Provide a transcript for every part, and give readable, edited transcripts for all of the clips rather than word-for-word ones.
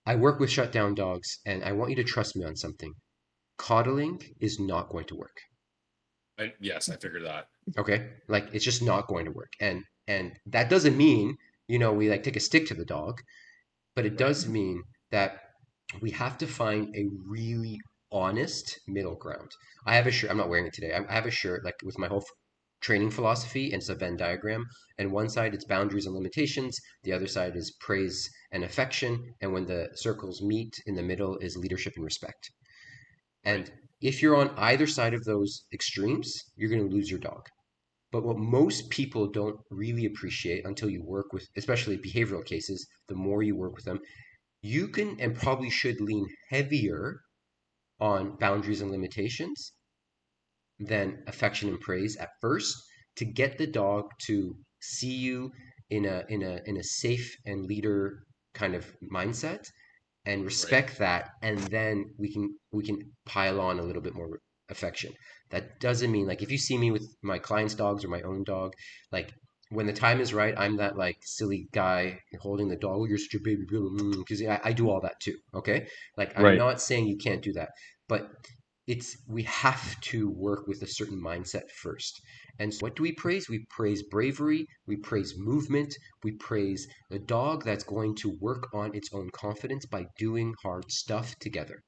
I work with shutdown dogs, and I want you to trust me on something. Coddling is not going to work. Yes, I figured that. Okay? Like it's just not going to work. And that doesn't mean, we like take a stick to the dog, but it Right. does mean that we have to find a really honest middle ground. I have a shirt, I'm not wearing it today. I have a shirt like with my whole training philosophy, and it's a Venn diagram. And one side it's boundaries and limitations, the other side is praise and affection, and when the circles meet in the middle is leadership and respect. Right. And if you're on either side of those extremes, you're going to lose your dog. But what most people don't really appreciate until you work with, especially behavioral cases, the more you work with them, you can and probably should lean heavier on boundaries and limitations than affection and praise at first to get the dog to see you in a safe and leader kind of mindset and Right. respect that, and then we can pile on a little bit more affection. That doesn't mean like if you see me with my clients' dogs or my own dog, like when the time is right, I'm that like silly guy holding the dog. Oh, you're such a baby, because I do all that too. Okay, like I'm Right. not saying you can't do that, but we have to work with a certain mindset first. And so what do we praise? We praise bravery, we praise movement, we praise a dog that's going to work on its own confidence by doing hard stuff together.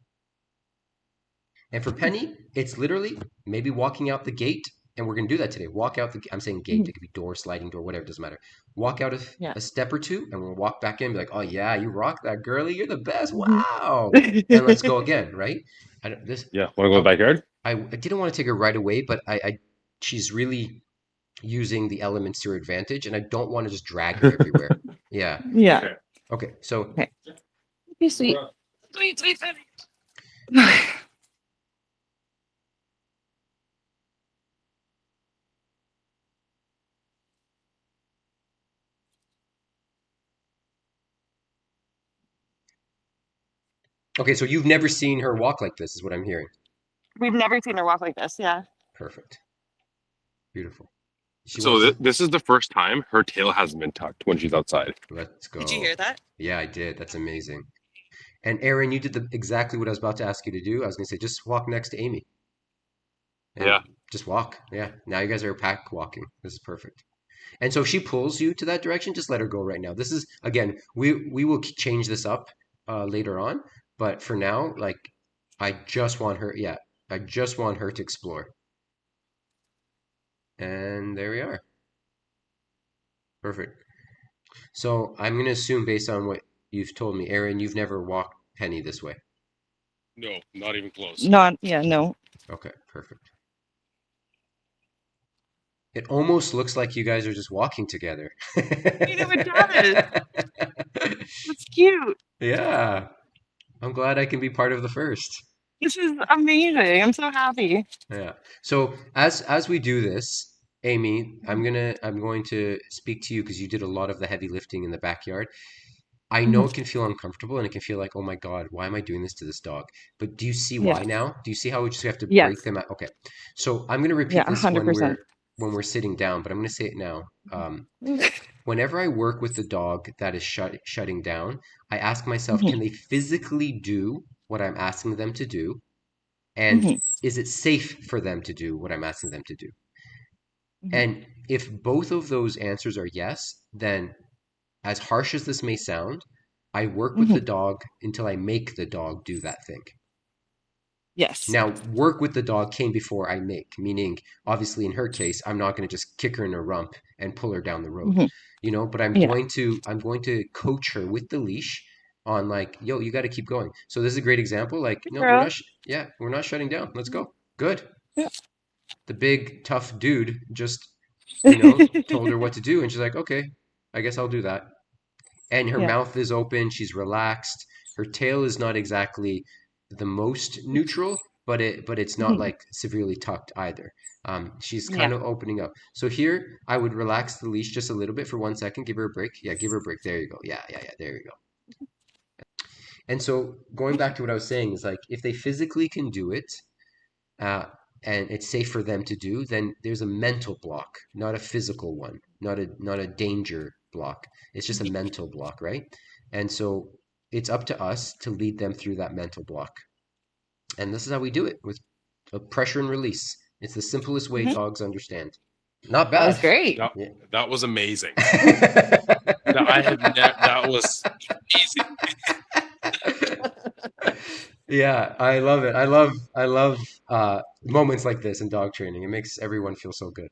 And for Penny, it's literally maybe walking out the gate, and we're going to do that today. Walk out the, I'm saying gate, Mhm. it could be door, sliding door, whatever, it doesn't matter. Walk out Yeah. a step or two, and we'll walk back in and be like, oh yeah, you rock that, girly, you're the best, Mhm. wow. And let's go again, right? I don't, this, Yeah. Want to go in I, the backyard? I didn't want to take her right away, but she's really using the elements to her advantage, and I don't want to just drag her everywhere. Yeah. Yeah. Okay. Okay. So Okay. Be sweet. Well, Sweet, sweet, sweet. okay, so you've never seen her walk like this, is what I'm hearing. We've never seen her walk like this. Yeah. Perfect. Beautiful. She so wants to. this is the first time her tail hasn't been tucked when she's outside. Let's Did you go. hear that? Yeah, I did. That's amazing. And Aaron, you did exactly what I was about to ask you to do. I was going to say, just walk next to Amy and Yeah. just walk. Yeah. Now you guys are pack walking. This is perfect. And so if she pulls you to that direction, just let her go right now. This is again, we will change this up later on, but for now, like I just want her, yeah, I just want her to explore. And there we are. Perfect. So I'm gonna assume based on what you've told me, Aaron, you've never walked Penny this way. No, not even close. Not, yeah, no. Okay, perfect. It almost looks like you guys are just walking together. I know it does. It's cute. Yeah, I'm glad I can be part of the first. This is amazing. I'm so happy. Yeah. So as we do this, Amy, I'm going to speak to you because you did a lot of the heavy lifting in the backyard. I know Mhm. it can feel uncomfortable and it can feel like, oh my God, why am I doing this to this dog? But do you see why Yeah. now? Do you see how we just have to break Yes. them out? Okay. So I'm going to Yeah, repeat this 100%. when we're sitting down, but I'm going to say it now. Whenever I work with the dog that is shutting down, I ask myself, Mhm. can they physically do what I'm asking them to do? And Mhm. is it safe for them to do what I'm asking them to do? Mhm. And if both of those answers are yes, then as harsh as this may sound, I work with the Mhm. dog until I make the dog do that thing. Yes. Now, work with the dog came before I make, meaning obviously in her case, I'm not going to just kick her in her rump and pull her down the road, Mhm. but Yeah. I'm going to coach her with the leash on like, yo, you got to keep going. So this is a great example. Like, Good no, girl. yeah, we're not shutting down. Let's go. Good. Yeah. The big tough dude just, told her what to do, and she's like, okay, I guess I'll do that. And her Yeah. mouth is open, she's relaxed. Her tail is not exactly the most neutral, but it's not Mhm. like severely tucked either. She's kind Yeah. of opening up. So here, I would relax the leash just a little bit for 1 second. Give her a break. Yeah, give her a break. There you go. Yeah, yeah, yeah. There you go. And so going back to what I was saying is like if they physically can do it, uh, and it's safe for them to do, then there's a mental block, not a physical one, not a danger block. It's just a mental block, right? And so it's up to us to lead them through that mental block. And this is how we do it with a pressure and release. It's the simplest way Mhm. dogs understand. Not That was bad. great. That, Yeah. that was amazing. That was easy. Yeah, I love it. I love moments like this in dog training. It makes everyone feel so good.